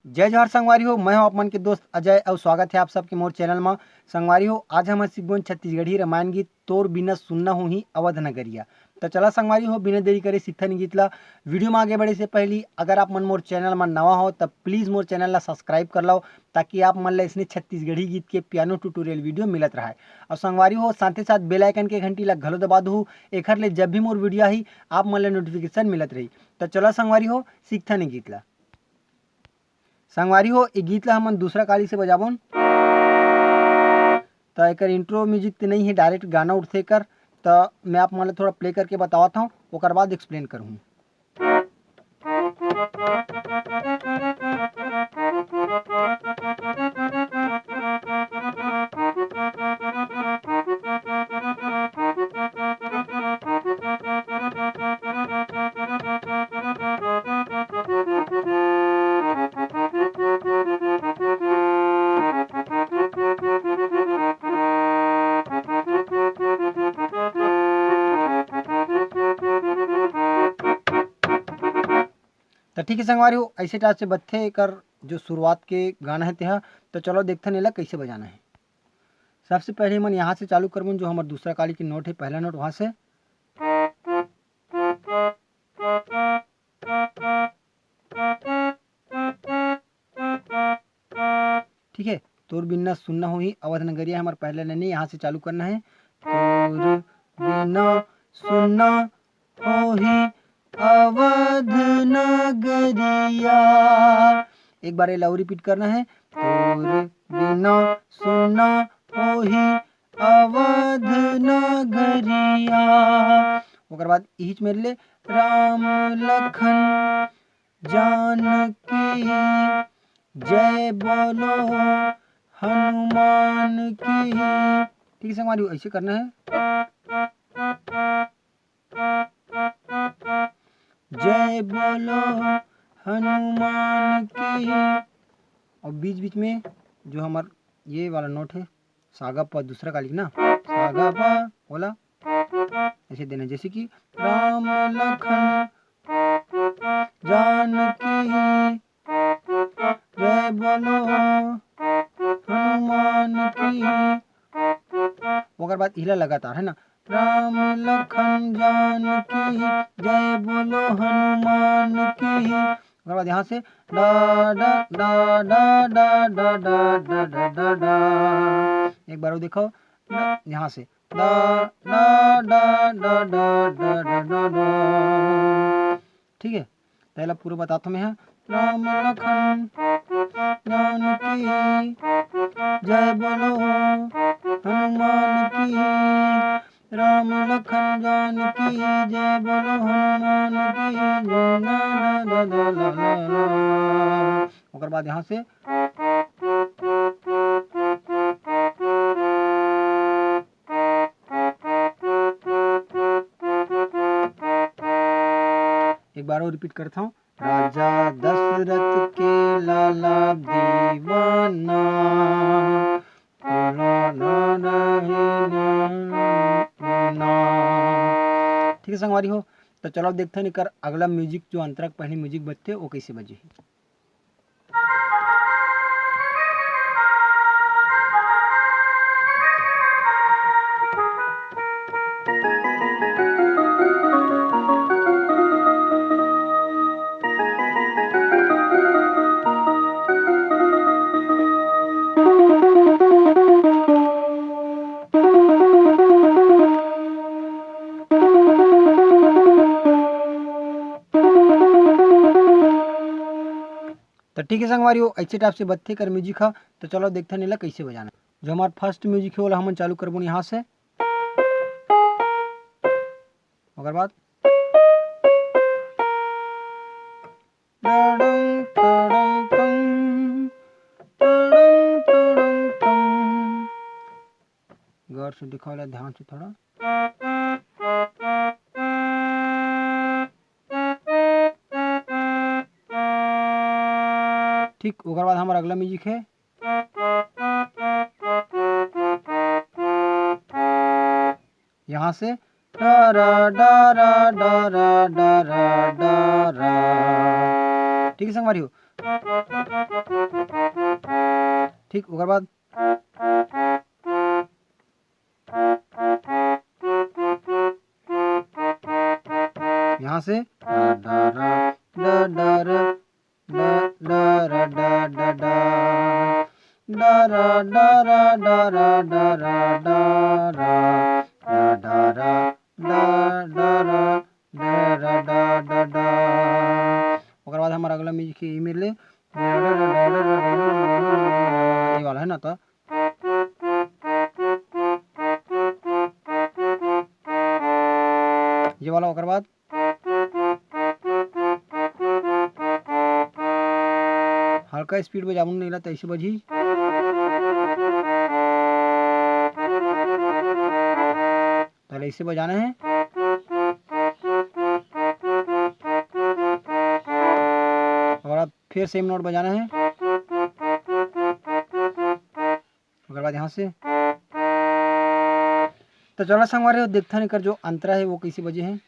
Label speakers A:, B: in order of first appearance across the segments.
A: जय जोहार संगवारी हो। मैं हूं आप मन के दोस्त अजय और स्वागत है आप सबके मोर चैनल में। संगवारी हो, आज हम सीखबोन छत्तीसगढ़ी रामायण गीत तोर बिना सुनना हूँ ही अवध नगरिया। तो चला संगवारी हो, बिना देरी करे सीखथन गीत ला। वीडियो में आगे बढ़े से पहले अगर आप मन मोर चैनल में नवा हो तब प्लीज़ मोर चैनल ला सब्सक्राइब कर लो, ताकि आप मन ला इसने छत्तीसगढ़ी गीत के पियानो ट्यूटोरियल वीडियो मिलत रहा है। और संगवारी हो, साथ ही साथ बेल आइकन के घंटी ला घलो दबा दो, एखर ले जब भी मोर वीडियो आई आप मन ला नोटिफिकेशन मिलत रही। तो चला संगवारी हो, सीखथन गीत ला। संगवारी हो, ये गीत ला हमन दूसरा काली से बजाबोन। तो एक इंट्रो म्यूजिक तो नहीं है, डायरेक्ट गाना उठते कर। तो मैं आप मन थोड़ा प्ले करके बतावत हूँ, ओकर बाद एक्सप्लेन करूँ। तो ठीक है संगवारी हो, ऐसे टाइप से बत्थे कर जो शुरुआत के गाना है तेहा। तो चलो देखते नहीं कैसे बजाना है। सबसे पहले मन यहाँ से चालू करबूँ, जो हमारा दूसरा काली की नोट है, पहला नोट वहाँ से। ठीक है, तोर बिना सुनना हो ही अवध नगरिया हमारा पहला नहीं, यहाँ से चालू करना है। तोर बिना सुनना हो ही अवध नगरिया। एक बार ये लाउ रिपीट करना है। तोर बिना सुनना हो ही अवध नगरिया। ओकर बाद इच मेरे ले राम लखन जानकी जय बोलो हनुमान की। ठीक है संगवारी, ऐसे करना है। जय बोलो हनुमान की। और बीच बीच में जो हमारा ये वाला नोट है, सागा पा दूसरा काली ना, सागा पा बोला ऐसे देना, जैसे कि राम लखन जानकी जय बोलो हनुमान की। ओकर बाद हिला लगातार है ना, राम लखन जानकी जय बोलो हनुमान की। ओकर बाद यहाँ से डा डा डा डा डा डा डा डा डा डा डा। एक बार वो देखो यहाँ से डा डा डा डा डा डा डा डा डा। ठीक है, पहला पूरा बताता हूँ मैं। राम लखन जानकी जय बोलो हनुमान की। राम लखन जानकी जय बोलो हनुमान की। ला ला ला ला ला ला। ओकर बाद यहाँ से एक बार और रिपीट करता हूँ। राजा दशरथ के लाला दीवाना ठीक है संगवारी हो। तो चलो देखते नहीं कर अगला म्यूजिक जो अंतरक पहले म्यूजिक बजते वो कैसे बजे। तो ठीक है संगवारी हो, ऐसे टाइप से बत्थे कर म्यूजिक है। तो चलो देखते नहीं कैसे बजाना। जो हमारा फर्स्ट म्यूजिक है वो हम चालू करबो यहाँ से। ओकर बाद गौर से दिखाओ, ध्यान से थोड़ा। ठीक, ओकर बाद हमारा अगला म्यूजिक है। यहाँ से डा रा डा रा डा रा डा रा डा रा। ठीक है संगवारी हो। ठीक। ओकर बाद यहाँ से ओकर बाद हमारा अगला म्यूजिक ई मिले ये वाला है ना, तो ये वाला। ओकर बाद हल्का स्पीड बजाऊँ नहीं ला तो ऐसे बजी। पहले इसे बजाना है। और अब फिर सेम नोट बजाना है। उसके बाद यहाँ से तो चलो संगवारी देखता नहीं कर जो अंतरा है वो कैसे बजे हैं।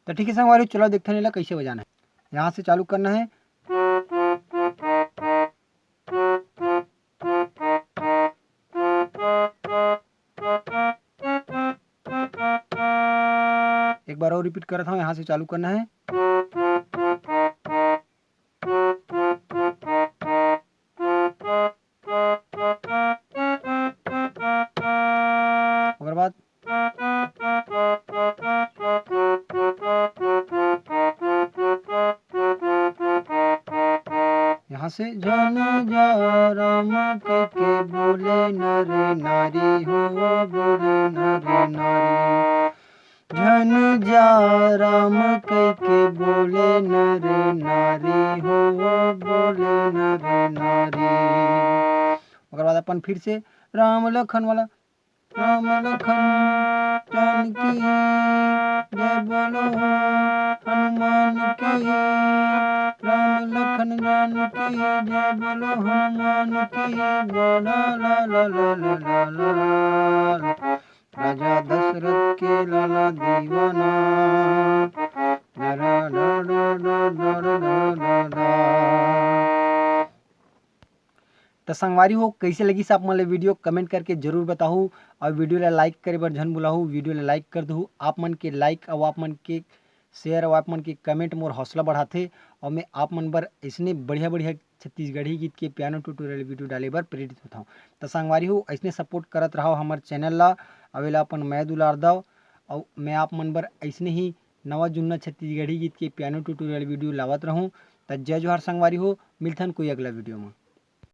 A: तो ठीक है संगवारी, चलो देखते नहीं ला कैसे बजाना है। यहाँ से चालू करना है। एक बार और रिपीट कर रहा हूँ, यहाँ से चालू करना है। उसके बाद यहाँ से जन जा राम के बोले नर नारी हो, बोले नर नारी। जन जा राम के बोले नर नारी हो, बोले नर नारी। उसके बाद अपन फिर से राम लखन वाला, राम लखन जानकी जय बोलो हनुमान की, राम लखन जानकी जय बोलो हनुमान की। ला ला ला ला ला ला, राजा दशरथ के लाला दीवाना। ला ला ला ला ला ला ला। तो संगवारी हो कैसे लगी आप मन वीडियो कमेंट करके जरूर बताहू। और वीडियो ला लाइक करे बर झन बुलाहू, वीडियो ला लाइक कर दहू। आप मन के लाइक और आप मन के शेयर और आप मन के कमेंट मोर हौसला बढ़ाते और मैं आप मन बर ऐसने बढ़िया बढ़िया छत्तीसगढ़ी गीत के पियानो ट्यूटोरियल वीडियो डाले बर प्रेरित होता हूँ। तो संगवारी हो ऐसने सपोर्ट करत रहो हमारे चैनल ला, अवेला अपन मैं दुलार दाव। और मैं आप मन बर ऐसने ही नवा जुन्ना छत्तीसगढ़ी गीत के पियानो ट्यूटोरियल वीडियो लावत रहूँ। तो जय जोहार संगवारी हो, मिलथन कोई अगला वीडियो में।